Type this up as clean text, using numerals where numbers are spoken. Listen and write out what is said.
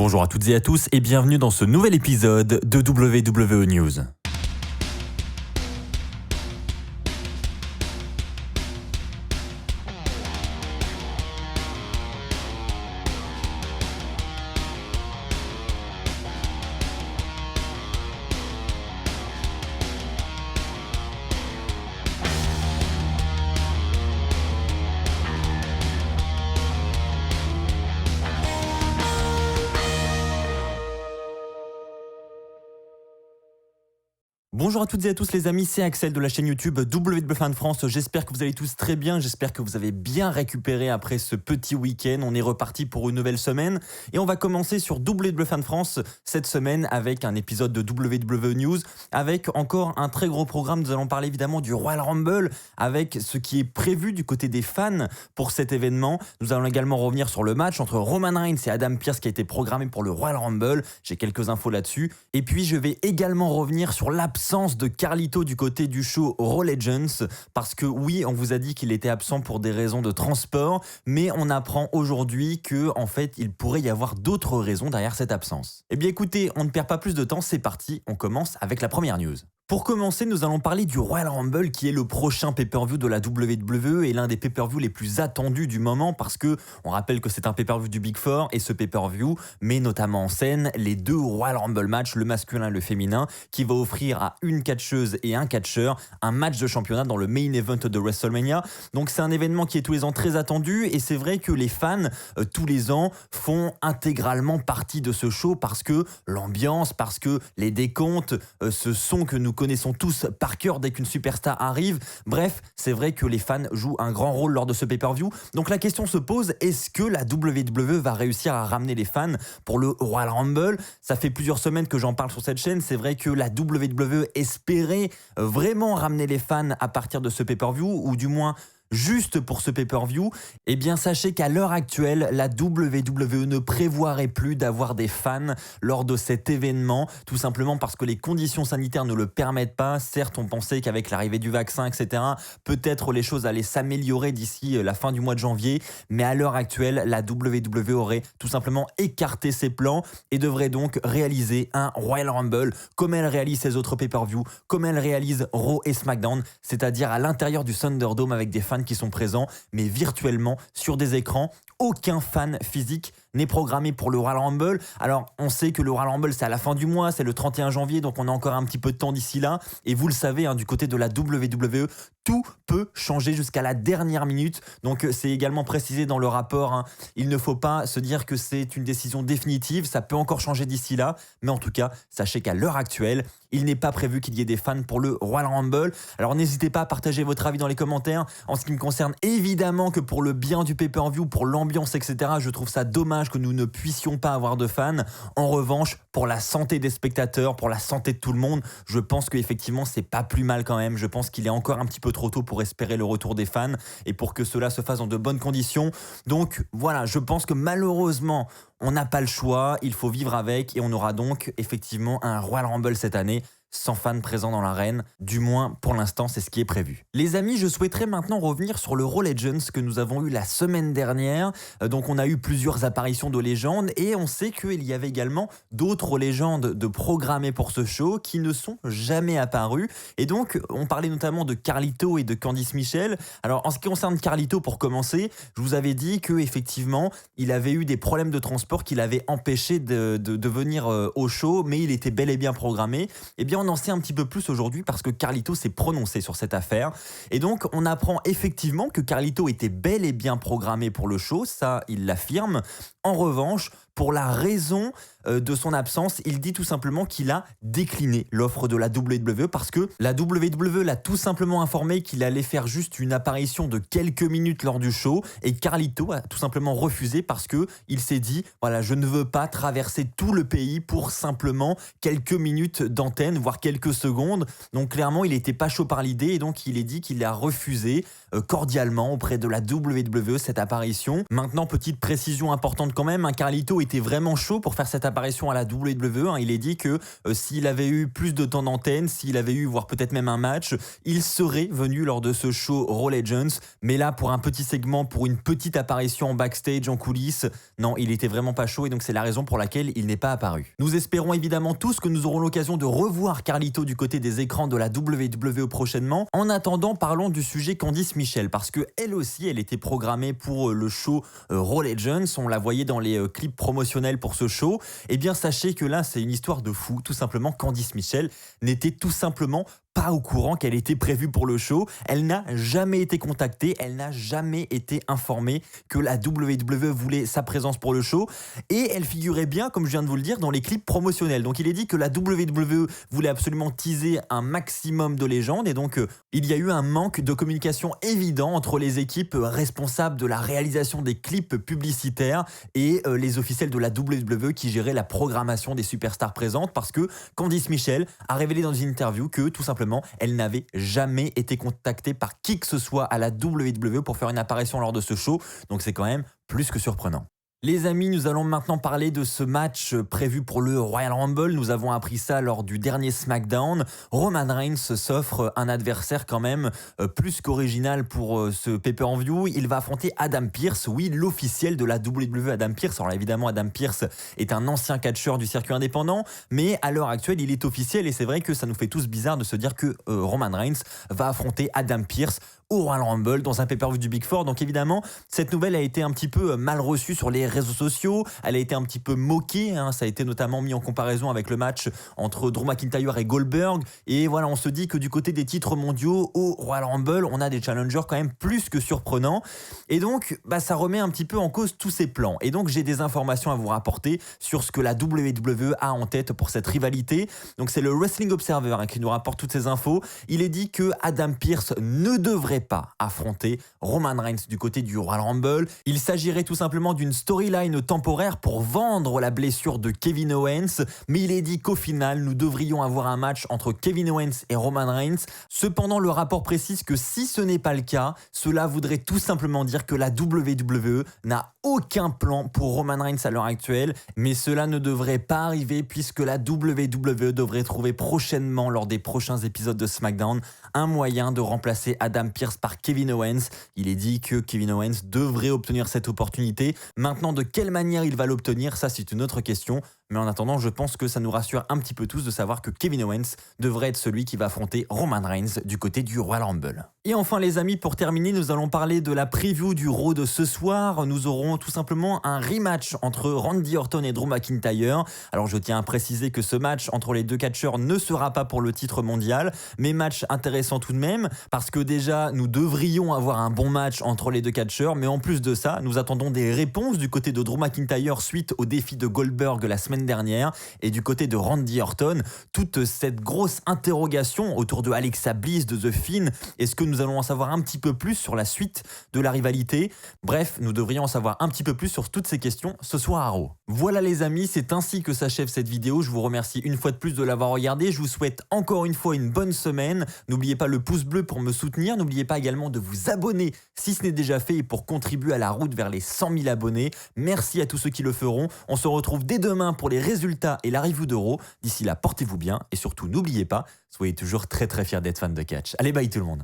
Bonjour à toutes et à tous et bienvenue dans ce nouvel épisode de WWE News. Bonjour à toutes et à tous les amis, c'est Axel de la chaîne YouTube WWE Fan France. J'espère que vous allez tous très bien, j'espère que vous avez bien récupéré après ce petit week-end. On est reparti pour une nouvelle semaine et on va commencer sur WWE Fan France cette semaine avec un épisode de WWE News avec encore un très gros programme. Nous allons parler évidemment du Royal Rumble avec ce qui est prévu du côté des fans pour cet événement. Nous allons également revenir sur le match entre Roman Reigns et Adam Pearce qui a été programmé pour le Royal Rumble. J'ai quelques infos là-dessus. Et puis je vais également revenir sur l'absence de Carlito du côté du show Raw Legends parce que oui, on vous a dit qu'il était absent pour des raisons de transport, mais on apprend aujourd'hui que en fait, il pourrait y avoir d'autres raisons derrière cette absence. Eh bien écoutez, on ne perd pas plus de temps, c'est parti, on commence avec la première news. Pour commencer, nous allons parler du Royal Rumble qui est le prochain pay-per-view de la WWE et l'un des pay-per-views les plus attendus du moment parce que on rappelle que c'est un pay-per-view du Big Four et ce pay-per-view met notamment en scène les deux Royal Rumble matchs, le masculin et le féminin, qui va offrir à une catcheuse et un catcheur un match de championnat dans le main event de WrestleMania. Donc c'est un événement qui est tous les ans très attendu et c'est vrai que les fans tous les ans font intégralement partie de ce show parce que l'ambiance, parce que les décomptes, ce son que nous connaissons tous par cœur dès qu'une superstar arrive. Bref, c'est vrai que les fans jouent un grand rôle lors de ce pay-per-view. Donc la question se pose, est-ce que la WWE va réussir à ramener les fans pour le Royal Rumble? Ça fait plusieurs semaines que j'en parle sur cette chaîne. C'est vrai que la WWE espérait vraiment ramener les fans à partir de ce pay-per-view, ou du moins juste pour ce pay-per-view. Eh bien sachez qu'à l'heure actuelle, la WWE ne prévoirait plus d'avoir des fans lors de cet événement, tout simplement parce que les conditions sanitaires ne le permettent pas. Certes, on pensait qu'avec l'arrivée du vaccin, etc., peut-être les choses allaient s'améliorer d'ici la fin du mois de janvier, mais à l'heure actuelle, la WWE aurait tout simplement écarté ses plans et devrait donc réaliser un Royal Rumble comme elle réalise ses autres pay-per-view, comme elle réalise Raw et SmackDown, c'est-à-dire à l'intérieur du Thunderdome avec des fans qui sont présents, mais virtuellement sur des écrans. Aucun fan physique n'est programmé pour le Royal Rumble. Alors, on sait que le Royal Rumble, c'est à la fin du mois, c'est le 31 janvier, donc on a encore un petit peu de temps d'ici là. Et vous le savez, du côté de la WWE, tout peut changer jusqu'à la dernière minute. Donc, c'est également précisé dans le rapport. Il ne faut pas se dire que c'est une décision définitive. Ça peut encore changer d'ici là. Mais en tout cas, sachez qu'à l'heure actuelle, il n'est pas prévu qu'il y ait des fans pour le Royal Rumble. Alors, n'hésitez pas à partager votre avis dans les commentaires. En ce qui me concerne, évidemment que pour le bien du pay-per-view, pour l'ambiance, etc., je trouve ça dommage que nous ne puissions pas avoir de fans. En revanche, pour la santé des spectateurs, pour la santé de tout le monde, je pense qu'effectivement, c'est pas plus mal quand même. Je pense qu'il est encore un petit peu trop tôt pour espérer le retour des fans et pour que cela se fasse dans de bonnes conditions. Donc voilà, je pense que malheureusement, on n'a pas le choix, il faut vivre avec et on aura donc effectivement un Royal Rumble cette année sans fans présents dans l'arène, du moins pour l'instant c'est ce qui est prévu. Les amis, je souhaiterais maintenant revenir sur le Raw Legends que nous avons eu la semaine dernière. Donc on a eu plusieurs apparitions de légendes et on sait qu'il y avait également d'autres légendes de programmées pour ce show qui ne sont jamais apparues. Et donc on parlait notamment de Carlito et de Candice Michelle. Alors en ce qui concerne Carlito, pour commencer, je vous avais dit que effectivement il avait eu des problèmes de transport qui l'avaient empêché de venir au show, mais il était bel et bien programmé. Et bien on en sait un petit peu plus aujourd'hui parce que Carlito s'est prononcé sur cette affaire. Et donc, on apprend effectivement que Carlito était bel et bien programmé pour le show, ça, il l'affirme. En revanche, pour la raison de son absence, il dit tout simplement qu'il a décliné l'offre de la WWE parce que la WWE l'a tout simplement informé qu'il allait faire juste une apparition de quelques minutes lors du show et Carlito a tout simplement refusé parce que il s'est dit voilà, je ne veux pas traverser tout le pays pour simplement quelques minutes d'antenne, voire quelques secondes. Donc clairement, il n'était pas chaud par l'idée et donc il est dit qu'il a refusé cordialement auprès de la WWE cette apparition. Maintenant, petite précision importante quand même, Carlito était vraiment chaud pour faire cette apparition à la WWE, hein. Il est dit que s'il avait eu plus de temps d'antenne, s'il avait eu voire peut-être même un match, il serait venu lors de ce show Raw Legends. Mais là, pour un petit segment, pour une petite apparition en backstage, en coulisses, non, il était vraiment pas chaud et donc c'est la raison pour laquelle il n'est pas apparu. Nous espérons évidemment tous que nous aurons l'occasion de revoir Carlito du côté des écrans de la WWE prochainement. En attendant, parlons du sujet Candice Michel parce que elle aussi, elle était programmée pour le show Raw Legends. On la voyait dans les clips promotionnels pour ce show. Eh bien, sachez que là, c'est une histoire de fou. Tout simplement, Candice Michel n'était tout simplement pas au courant qu'elle était prévue pour le show. Elle n'a jamais été contactée, elle n'a jamais été informée que la WWE voulait sa présence pour le show et elle figurait bien, comme je viens de vous le dire, dans les clips promotionnels. Donc il est dit que la WWE voulait absolument teaser un maximum de légendes et donc il y a eu un manque de communication évident entre les équipes responsables de la réalisation des clips publicitaires et les officiels de la WWE qui géraient la programmation des superstars présentes parce que Candice Michel a révélé dans une interview que tout simplement elle n'avait jamais été contactée par qui que ce soit à la WWE pour faire une apparition lors de ce show. Donc c'est quand même plus que surprenant. Les amis, nous allons maintenant parler de ce match prévu pour le Royal Rumble. Nous avons appris ça lors du dernier SmackDown. Roman Reigns s'offre un adversaire quand même plus qu'original pour ce pay-per-view. Il va affronter Adam Pearce, oui, l'officiel de la WWE, Adam Pearce. Alors évidemment, Adam Pearce est un ancien catcheur du circuit indépendant, mais à l'heure actuelle, il est officiel et c'est vrai que ça nous fait tous bizarre de se dire que Roman Reigns va affronter Adam Pearce au Royal Rumble dans un pay-per-view du Big Four. Donc évidemment, cette nouvelle a été un petit peu mal reçue sur les réseaux sociaux. Elle a été un petit peu moquée, hein. Ça a été notamment mis en comparaison avec le match entre Drew McIntyre et Goldberg. Et voilà, on se dit que du côté des titres mondiaux au Royal Rumble, on a des challengers quand même plus que surprenants. Et donc, ça remet un petit peu en cause tous ces plans. Et donc, j'ai des informations à vous rapporter sur ce que la WWE a en tête pour cette rivalité. Donc, c'est le Wrestling Observer, hein, qui nous rapporte toutes ces infos. Il est dit que Adam Pearce ne devrait pas affronter Roman Reigns du côté du Royal Rumble. Il s'agirait tout simplement d'une storyline temporaire pour vendre la blessure de Kevin Owens, mais il est dit qu'au final, nous devrions avoir un match entre Kevin Owens et Roman Reigns. Cependant, le rapport précise que si ce n'est pas le cas, cela voudrait tout simplement dire que la WWE n'a aucun plan pour Roman Reigns à l'heure actuelle, mais cela ne devrait pas arriver puisque la WWE devrait trouver prochainement, lors des prochains épisodes de SmackDown, un moyen de remplacer Adam Pearce par Kevin Owens. Il est dit que Kevin Owens devrait obtenir cette opportunité. Maintenant, de quelle manière il va l'obtenir, ça c'est une autre question. Mais en attendant, je pense que ça nous rassure un petit peu tous de savoir que Kevin Owens devrait être celui qui va affronter Roman Reigns du côté du Royal Rumble. Et enfin les amis, pour terminer, nous allons parler de la preview du Raw de ce soir. Nous aurons tout simplement un rematch entre Randy Orton et Drew McIntyre. Alors je tiens à préciser que ce match entre les deux catcheurs ne sera pas pour le titre mondial, mais match intéressant tout de même, parce que déjà nous devrions avoir un bon match entre les deux catcheurs, mais en plus de ça, nous attendons des réponses du côté de Drew McIntyre suite au défi de Goldberg la semaine dernière, et du côté de Randy Orton, toute cette grosse interrogation autour de Alexa Bliss, de The Fiend. Est-ce que nous allons en savoir un petit peu plus sur la suite de la rivalité? Bref, nous devrions en savoir un petit peu plus sur toutes ces questions ce soir à Raw. Voilà les amis, c'est ainsi que s'achève cette vidéo. Je vous remercie une fois de plus de l'avoir regardée. Je vous souhaite encore une fois une bonne semaine. N'oubliez pas le pouce bleu pour me soutenir. N'oubliez pas également de vous abonner si ce n'est déjà fait et pour contribuer à la route vers les 100 000 abonnés. Merci à tous ceux qui le feront. On se retrouve dès demain pour les résultats et la review de Raw. D'ici là, portez-vous bien et surtout n'oubliez pas, soyez toujours très très fiers d'être fan de catch. Allez, bye tout le monde.